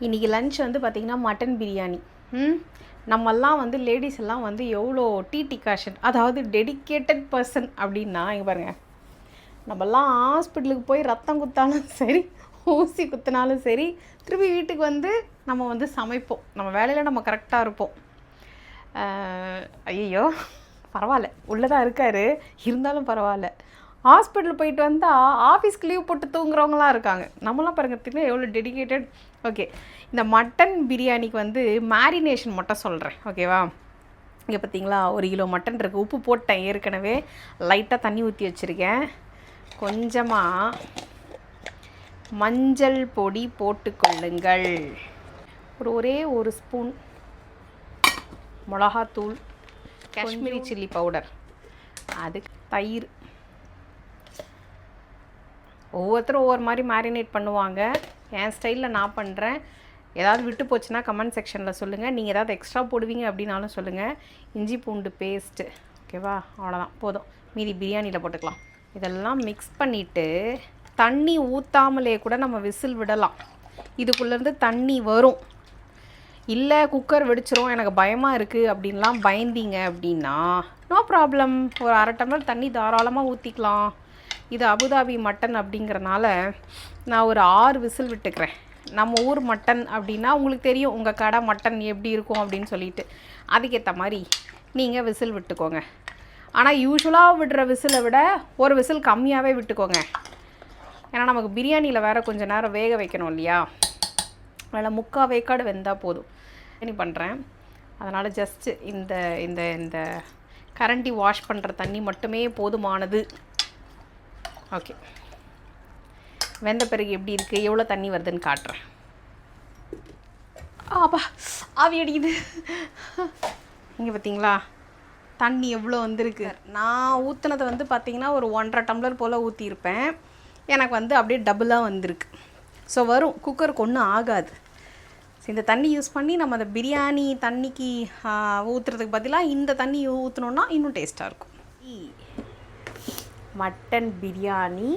இன்றைக்கி லன்ச் வந்து பார்த்திங்கன்னா மட்டன் பிரியாணி. நம்மெல்லாம் வந்து லேடிஸ் எல்லாம் வந்து எவ்வளோ டிகாஷன், அதாவது டெடிக்கேட்டட் பர்சன் அப்படின்னா, இங்கே பாருங்கள், நம்மெல்லாம் ஹாஸ்பிட்டலுக்கு போய் ரத்தம் குத்தாலும் சரி, ஊசி குத்தினாலும் சரி, திருப்பி வீட்டுக்கு வந்து நம்ம வந்து சமைப்போம். நம்ம வேலையில் நம்ம கரெக்டாக இருப்போம். ஐயோ பரவாயில்ல, உள்ளதாக இருக்கார், இருந்தாலும் பரவாயில்ல. ஹாஸ்பிட்டல் போயிட்டு வந்தால் ஆஃபீஸ்க்கு லீவ் போட்டு தூங்குறவங்களாம் இருக்காங்க. நம்மளாம் பாருங்க எவ்வளோ டெடிக்கேட்டட். ஓகே, இந்த மட்டன் பிரியாணிக்கு வந்து மேரினேஷன் மட்டும் சொல்கிறேன், ஓகேவா? இங்கே பார்த்தீங்களா, 1 கிலோ மட்டன் இருக்குது. உப்பு போட்டேன் ஏற்கனவே, லைட்டாக தண்ணி ஊற்றி வச்சுருக்கேன். கொஞ்சமாக மஞ்சள் பொடி போட்டுக்கொள்ளுங்கள். ஒரே ஒரு ஸ்பூன் மிளகாத்தூள், காஷ்மீரி சில்லி பவுடர், அது தயிர். ஒவ்வொருத்தரும் ஒவ்வொரு மாதிரி மேரினேட் பண்ணுவாங்க. என் ஸ்டைலில் நான் பண்ணுறேன். ஏதாவது விட்டு போச்சுன்னா கமெண்ட் செக்ஷனில் சொல்லுங்கள். நீங்கள் ஏதாவது எக்ஸ்ட்ரா போடுவீங்க அப்படின்னாலும் சொல்லுங்கள். இஞ்சி பூண்டு பேஸ்ட்டு, ஓகேவா? அவ்வளோதான், போதும். மீதி பிரியாணியில் போட்டுக்கலாம். இதெல்லாம் மிக்ஸ் பண்ணிவிட்டு தண்ணி ஊற்றாமலே கூட நம்ம விசில் விடலாம். இதுக்குள்ளேருந்து தண்ணி வரும். இல்லை குக்கர் வெடிச்சிரும், எனக்கு பயமாக இருக்குது அப்படின்லாம் பயந்தீங்க அப்படின்னா நோ ப்ராப்ளம், ஒரு 1/2 டம்ளர் தண்ணி தாராளமாக ஊற்றிக்கலாம். இது அபுதாபி மட்டன் அப்படிங்கிறனால நான் ஒரு 6 விசில் விட்டுக்கிறேன். நம்ம ஊர் மட்டன் அப்படின்னா உங்களுக்கு தெரியும், உங்கள் கடை மட்டன் எப்படி இருக்கும் அப்படின்னு சொல்லிட்டு, அதுக்கேற்ற மாதிரி நீங்கள் விசில் விட்டுக்கோங்க. ஆனால் யூஸ்வலாக விடுற விசிலை விட ஒரு விசில் கம்மியாகவே விட்டுக்கோங்க. ஏன்னா நமக்கு பிரியாணியில் வேறு கொஞ்சம் நேரம் வேக வைக்கணும் இல்லையா? அதில் 3/4 வேக்காடு வெந்தால் போதும். பிரியாணி பண்ணுறேன், அதனால் ஜஸ்ட்டு இந்த இந்த இந்த கரண்டி வாஷ் பண்ணுற தண்ணி மட்டுமே போதுமானது. ஓகே, வெந்த பிறகு எப்படி இருக்குது, எவ்வளோ தண்ணி வருதுன்னு காட்டுறேன். ஆப்பா, ஆவி அடிக்குது. இங்கே பார்த்தீங்களா தண்ணி எவ்வளோ வந்திருக்கு. நான் ஊற்றுனதை வந்து பார்த்திங்கன்னா ஒரு 1.5 டம்ளர் போல் ஊற்றிருப்பேன். எனக்கு வந்து அப்படியே டபுளாக வந்திருக்கு. ஸோ வரும், குக்கருக்கு ஒன்றும் ஆகாது. ஸோ இந்த தண்ணி யூஸ் பண்ணி நம்ம அந்த பிரியாணி தண்ணிக்கு ஊற்றுறதுக்கு பதிலாக இந்த தண்ணி ஊற்றினோன்னா இன்னும் டேஸ்ட்டாக இருக்கும். மட்டன் பிரியாணி